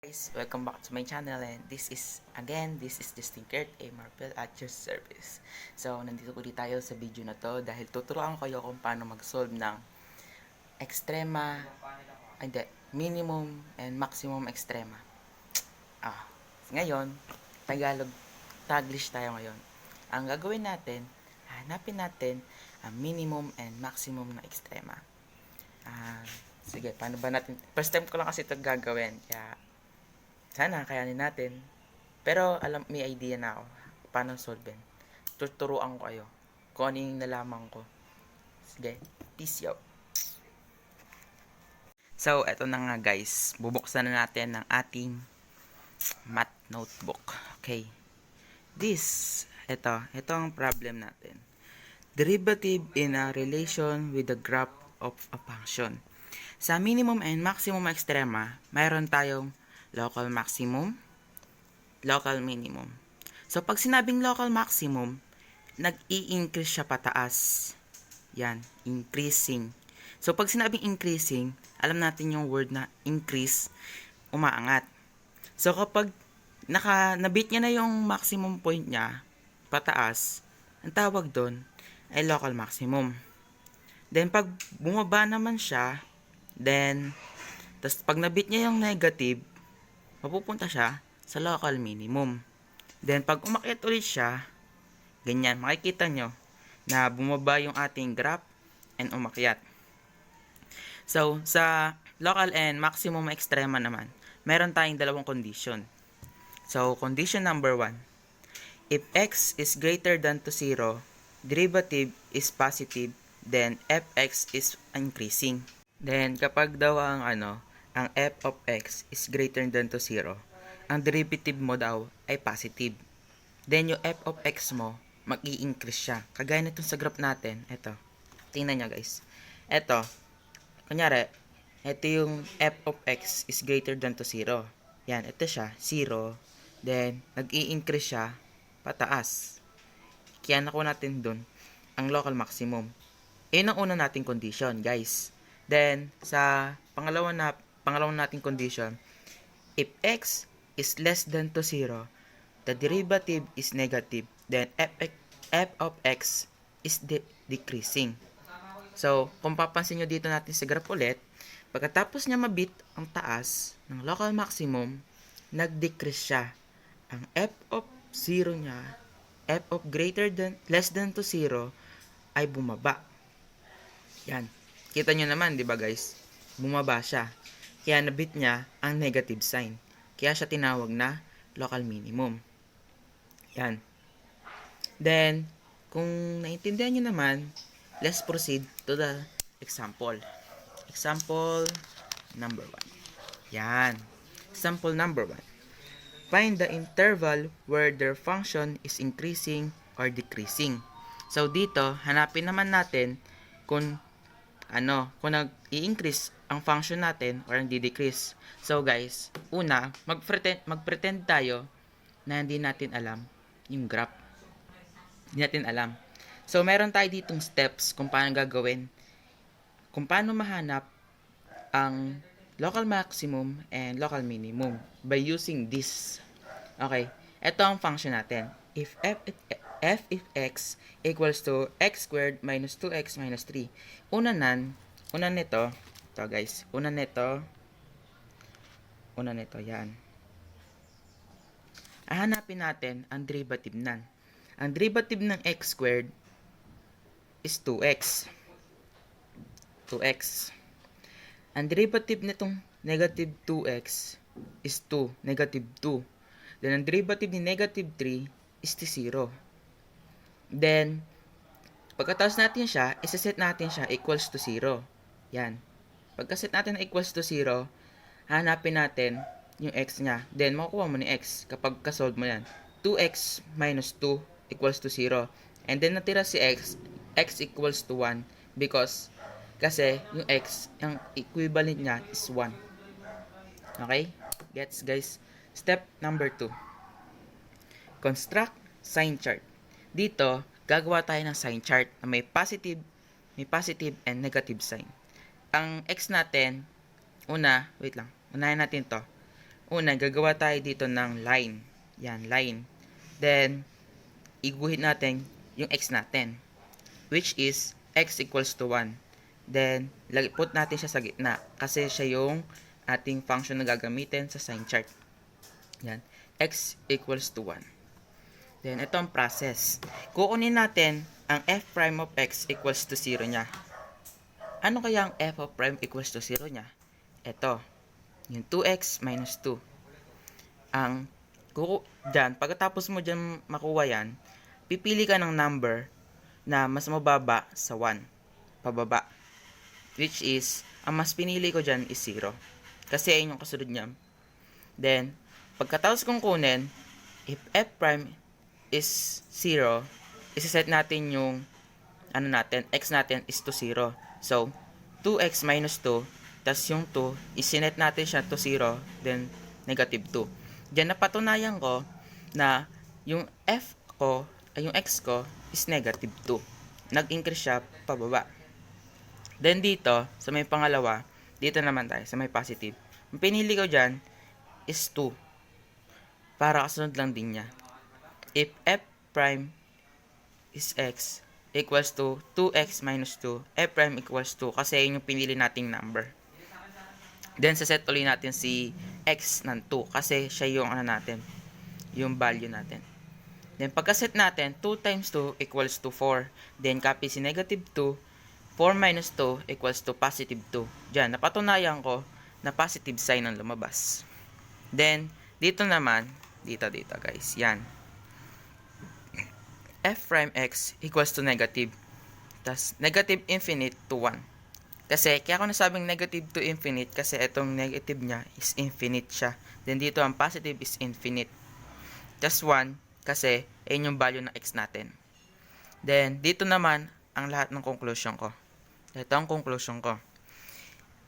Guys, welcome back to my channel and this is Justin Kurt, a Marvel at your service. So, nandito ulit tayo sa video na to dahil tuturuan ko kayo kung paano mag-solve ng extrema, hindi, minimum and maximum extrema. Ngayon, Tagalog, Taglish tayo ngayon. Ang gagawin natin, hanapin natin ang minimum and maximum na extrema. Sige, paano ba natin? First time ko lang kasi ito gagawin, kaya sana kayanin natin. Pero may idea na ako paano solve. Tuturuan ko kayo kung ano yung nalaman ko. Sige, peace out. So, eto na nga guys. Bubuksan na natin ng ating math notebook. Okay. Ito ang problem natin. Derivative in a relation with the graph of a function. Sa minimum and maximum extrema, mayroon tayong local maximum, local minimum. So, pag sinabing local maximum, nag-i-increase siya pataas. Yan, increasing. So, pag sinabing increasing, alam natin yung word na increase, umaangat. So, kapag nabit niya na yung maximum point niya, pataas, ang tawag doon ay local maximum. Then, pag bumaba naman siya, tapos pag nabit niya yung negative, mapupunta siya sa local minimum. Then, pag umakyat ulit siya, ganyan, makikita nyo na bumaba yung ating graph and umakyat. So, sa local and maximum extrema naman, meron tayong dalawang condition. So, condition number 1. If x is greater than to 0, derivative is positive, then fx is increasing. Then, kapag daw ang f of x is greater than to 0, ang derivative mo daw ay positive. Then, yung f of x mo, mag-i-increase siya. Kagaya nitong sa graph natin, ito. Tingnan nyo guys. Ito, kunyari, ito yung f of x is greater than to 0. Yan, ito siya, 0. Then, nag-i-increase siya, pataas. Kaya nakuha natin dun, ang local maximum. Yun ang una nating condition, guys. Then, sa pangalawang nating condition, if x is less than to 0, the derivative is negative, then f of x is decreasing. So, kung papansin nyo dito natin sa graph ulit, pagkatapos niya mabit ang taas ng local maximum, nag-decrease siya. Ang f of 0 niya, f of less than to 0, ay bumaba. Yan. Kita nyo naman, di ba guys? Bumaba siya. Kaya nabit niya ang negative sign. Kaya siya tinawag na local minimum. Yan. Then, kung naintindihan nyo naman, let's proceed to the example. Example number 1. Yan. Example number 1. Find the interval where their function is increasing or decreasing. So, dito, hanapin naman natin kung nag-i-increase ang function natin or nagdi-decrease. So guys, una, mag-pretend tayo na hindi natin alam yung graph. Hindi natin alam. So meron tayo ditong steps kung paano gagawin, kung paano mahanap ang local maximum and local minimum by using this. Okay, ito ang function natin. If x equals to x squared minus 2x minus 3. Una nito, yan. Hahanapin natin ang derivative nan. Ang derivative ng x squared is 2x. Ang derivative nitong negative 2x is 2, negative 2. Then, ang derivative ni negative 3 is 0. Then, pagkatapos natin siya, isa-set natin siya equals to 0. Yan. Pagka-set natin na equals to 0, hanapin natin yung x niya. Then, makukuha mo ni x kapag kasolve mo yan. 2x minus 2 equals to 0. And then, natira si x equals to 1 because kasi yung x, yung equivalent niya is 1. Okay? Gets, guys? Step number 2. Construct sign chart. Dito, gagawa tayo ng sign chart na may positive and negative sign. Ang x natin, unahin natin to. Una, gagawa tayo dito ng line. Yan, line. Then, iguhit natin yung x natin, which is x equals to 1. Then, put natin siya sa gitna kasi siya yung ating function na gagamitin sa sign chart. Yan, x equals to 1. Then, ito ang process. Kukunin natin ang f prime of x equals to 0 niya. Ano kaya ang f of prime equals to 0 niya? Ito, yung 2x minus 2. Ang dyan, pagkatapos mo dyan makuha yan, pipili ka ng number na mas mababa sa 1, pababa. Which is, ang mas pinili ko dyan is 0. Kasi ayun yung kasunod niya. Then, pagkatapos kong kunin, if f prime is 0, isa-set natin yung, x natin is to 0. So, 2x minus 2, tas yung 2, isinet natin siya to 0, then negative 2. Diyan napatunayan ko na yung yung x ko is negative 2. Nag-increase siya pababa. Then dito, sa may pangalawa, dito naman tayo, sa may positive. Ang pinili ko dyan is 2. Para kasunod lang din niya. If f prime is x equals to 2x minus 2, f prime equals 2 kasi yun yung pinili nating number. Then, saset ulit natin si x ng 2 kasi siya yung yung value natin. Then, pagkaset natin, 2 times 2 equals to 4. Then, copy si negative 2. 4 minus 2 equals to positive 2. Diyan, napatunayan ko na positive sign ang lumabas. Then, dito naman, dito guys, yan. F prime x equals to negative. Tas, negative infinite to 1. Kasi, kaya ako nasabing negative to infinite kasi itong negative niya is infinite siya. Then, dito ang positive is infinite. Just 1 kasi, ayun yung value ng x natin. Then, dito naman, ang lahat ng conclusion ko. Ito ang conclusion ko.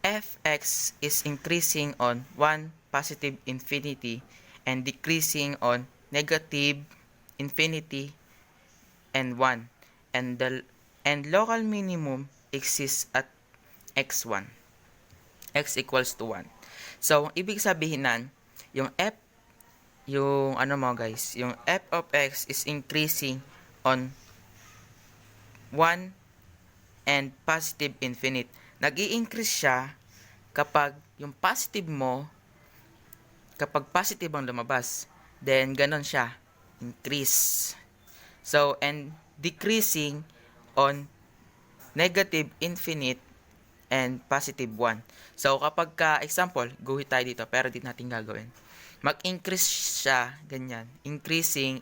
Fx is increasing on 1 positive infinity and decreasing on negative infinity and 1. And local minimum exists at x1. X equals to 1. So, ibig sabihin nan, yung f of x is increasing on 1 and positive infinite. Nag-i-increase siya kapag yung positive mo, kapag positive ang lumabas, then ganon siya, increase. So, and decreasing on negative infinite and positive 1. So, kapag example, guhit tayo dito, pero di natin gagawin. Mag-increase siya, ganyan. Increasing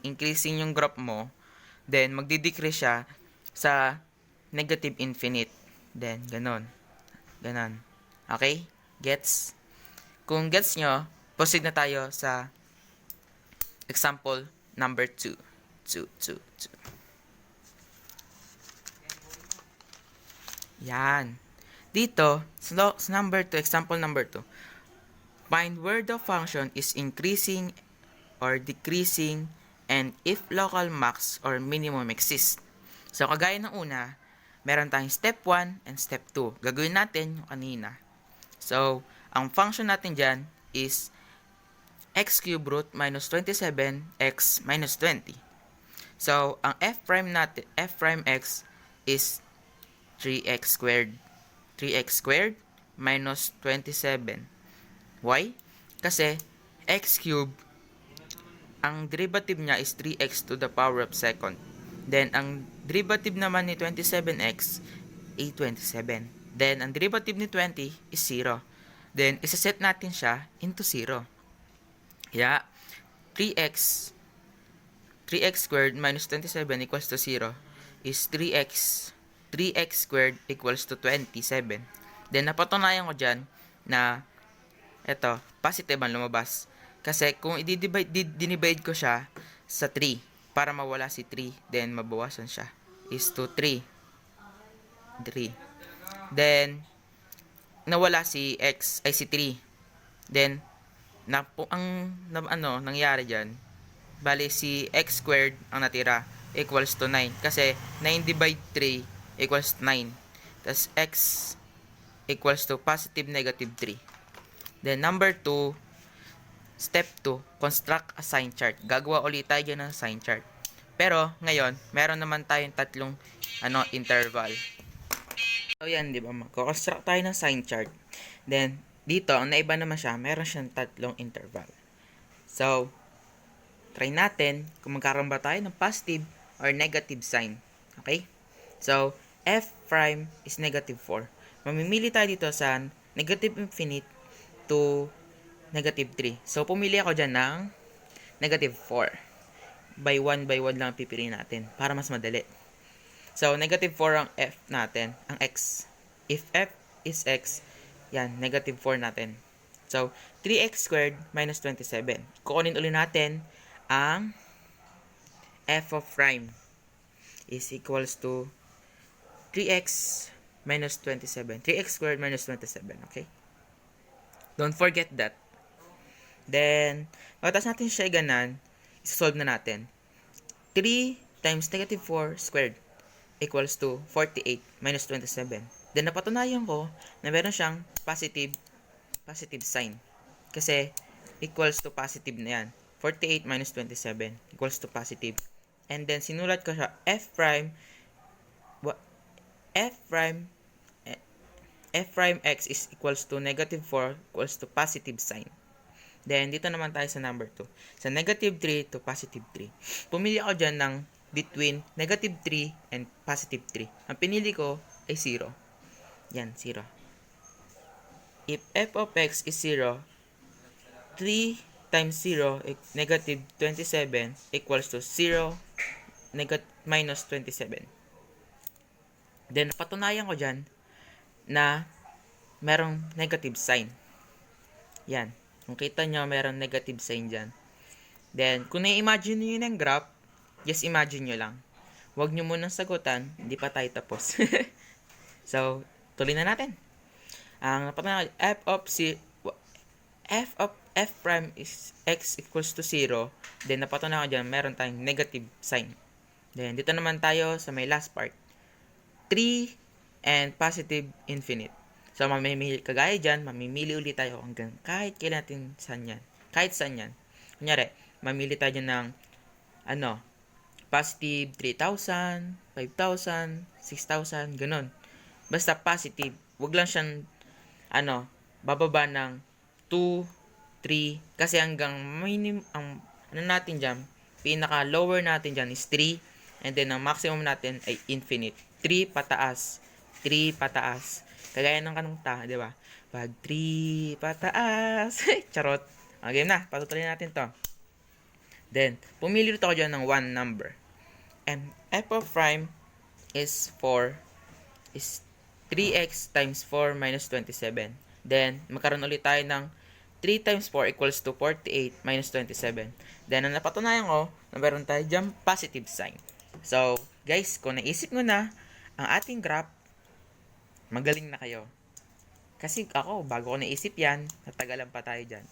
yung graph mo, then magdi-decrease siya sa negative infinite. Then, ganon. Okay? Gets? Kung gets nyo, proceed na tayo sa example number 2. Yan. Dito, sa example number 2, find where the function is increasing or decreasing and if local max or minimum exists. So, kagaya ng una, meron tayong step 1 and step 2. Gagawin natin yung kanina. So, ang function natin dyan is x cube root minus 27x minus 20. So, ang f prime x is 3x squared. 3x squared minus 27. Why? Kasi x cube, ang derivative niya is 3x to the power of second. Then, ang derivative naman ni 27x ay 27. Then, ang derivative ni 20 is 0. Then, isaset natin siya into 0. Kaya, 3x squared minus 27 equals to 0 is 3x squared equals to 27. Then, napatunayan ko dyan na eto, positive ang lumabas. Kasi kung dinivide ko siya sa 3 para mawala si 3, then mabawasan siya is to 3. Then, nawala si x, ay si 3. Then, nangyari dyan, bali si x squared ang natira equals to 9. Kasi 9 divide 3 equals 9. Tapos x equals to positive negative 3. Then number 2, Step 2, construct a sign chart. Gagawa ulit tayo ng sign chart. Pero, ngayon, meron naman tayong tatlong interval. So, yan, di ba? Mag-construct tayo ng sign chart. Then, dito, ang naiba naman siya, meron siyang tatlong interval. So, try natin kung magkaroon ba tayo ng positive or negative sign. Okay? So, f prime is negative 4. Mamimili tayo dito sa negative infinite to negative 3. So, pumili ako dyan ng negative 4. By 1 lang pipiliin natin para mas madali. So, negative 4 ang f natin, ang x. If f is x, yan, negative 4 natin. So, 3x squared minus 27. Kukunin ulit natin ang f of prime is equals to 3x minus 27. 3x squared minus 27, okay? Don't forget that. Then, pagkatapos natin siya ganan, isosolve na natin. 3 times negative 4 squared equals to 48 minus 27. Then, napatunayan ko na meron siyang positive sign. Kasi, equals to positive na yan. 48 minus 27 equals to positive. And then, sinulat ko siya, f prime x is equals to negative 4 equals to positive sign. Then, dito naman tayo sa number 2. Sa negative 3 to positive 3. Pumili ako dyan ng between negative 3 and positive 3. Ang pinili ko ay 0. Yan, 0. If f of x is 0, 3 times 0, negative 27, equals to 0, minus 27. Then, patunayan ko dyan na merong negative sign. Yan. Kung kita nyo, merong negative sign dyan. Then, kung na-imagine nyo yun ang graph, just imagine nyo lang. Huwag nyo munang sagutan, hindi pa tayo tapos. So, tuloy na natin. Ang patunayan ko, f prime is x equals to 0. Then, napatunayan ko dyan, meron tayong negative sign. Then, dito naman tayo sa may last part. 3 and positive infinite. So, kagaya dyan, mamimili ulit tayo hanggang kahit kailan natin saan yan. Kahit saan yan. Kunyari, mamili tayo ng, positive 3,000, 5,000, 6,000, ganun. Basta positive. Huwag lang siyang, bababa ng 2, 3, kasi hanggang minimum, natin dyan, pinaka-lower natin dyan is 3, and then ang maximum natin ay infinite. 3 pataas. 3 pataas. Kagaya ng kanungta, di ba? Pag 3 pataas. Charot. Okay na, patutuloy natin to. Then, pumili rin ako dyan ng one number. And f of prime is 3x times 4 minus 27. Then, magkaroon ulit tayo ng 3 times 4 equals to 48 minus 27. Then, ang napatunayan ko, na meron tayo dyan positive sign. So, guys, kung naisip mo na ang ating graph, magaling na kayo. Kasi ako, bago ko naisip yan, natagalan pa tayo dyan.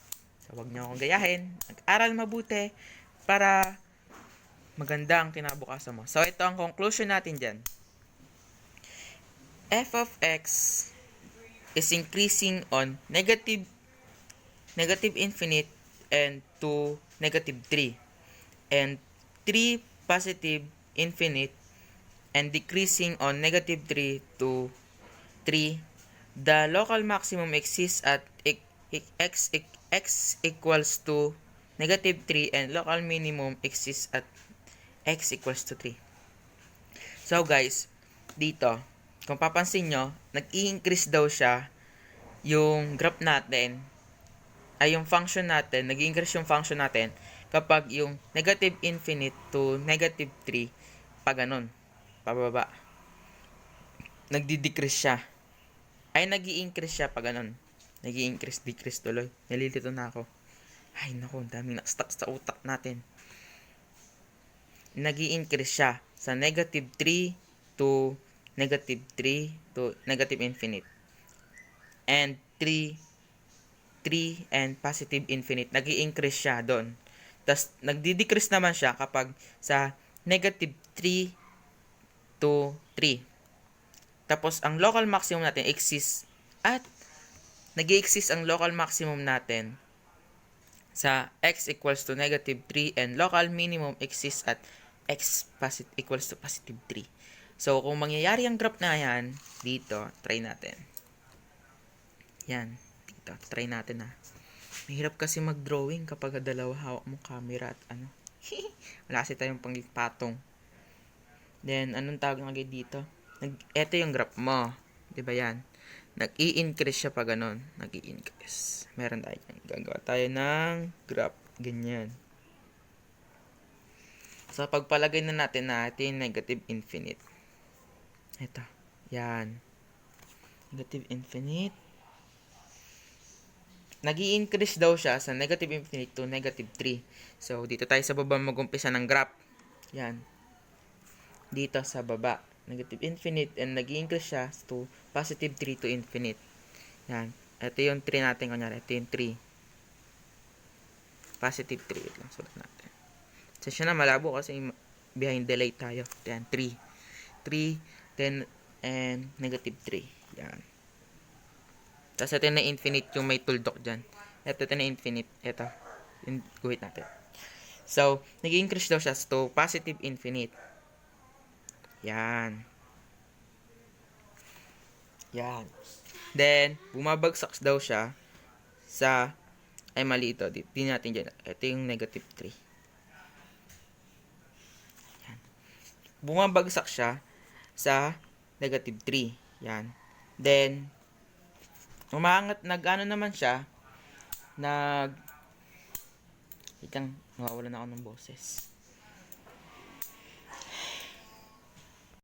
So, huwag niyo akong gayahin. Mag-aral mabuti para maganda ang kinabukasan mo. So, ito ang conclusion natin dyan. F of x is increasing on negative infinite and to negative 3. And 3 positive infinite and decreasing on negative 3 to 3, the local maximum exists at x equals to negative 3 and local minimum exists at x equals to 3. So guys, dito, kung papansin nyo, nag-i-increase daw siya yung graph natin, ay yung function natin, nag-i-increase yung function natin kapag yung negative infinite to negative 3, pa ganun, pababa. Nagdi-decrease siya. Ay, nag-i-increase siya pag ganun. Nag-i-increase, decrease tuloy. Nalilito na ako. Ay, naku, daming na-stuck sa utak natin. Nag-i-increase siya sa negative 3 to negative 3 to negative infinite. And 3 and positive infinite. Nag-i-increase siya doon. Tapos, nagdi-decrease naman siya kapag sa negative 3 to 3. Tapos, ang local maximum natin exists at nag-i-exist ang local maximum natin sa x equals to negative 3 and local minimum exists at equals to positive 3. So, kung mangyayari ang graph na yan, dito, try natin. Yan, dito, try natin Mahirap kasi mag-drawing kapag dalawa hawak mo camera at ano. Wala kasi tayong pangpatong. Then, anong tawag nga dito? Ito yung graph mo. Diba yan? Nag-i-increase siya pag ganun. Nag-i-increase. Meron tayo yan. Gagawa tayo ng graph. Ganyan. So, pagpalagay na natin negative infinite. Ito. Yan. Negative infinite. Nag-i-increase daw siya sa negative infinite to negative 3. So, dito tayo sa baba mag-umpisa ng graph. Yan. Dito sa baba. Negative infinite and nag-i-increase siya to positive 3 to infinite. Yan. Ito yung 3 natin. Kunyari, ito yung 3. Positive 3. Wait lang, sulat natin. So, siya na malabo kasi behind delay tayo. Yan, 3. 3, then, and negative 3. Yan. Tapos ito na infinite yung may tuldok dyan. Ito na infinite. Ito. Wait natin. So, nag-i-increase daw siya to positive infinite. Yan. Yan. Then, bumabagsak daw siya sa, ay mali ito. Di natin dyan. Ito yung negative 3. Yan. Bumabagsak siya sa negative 3. Yan. Then, umaangat, nag-ano naman siya, itang, nawawala na ako ng boses.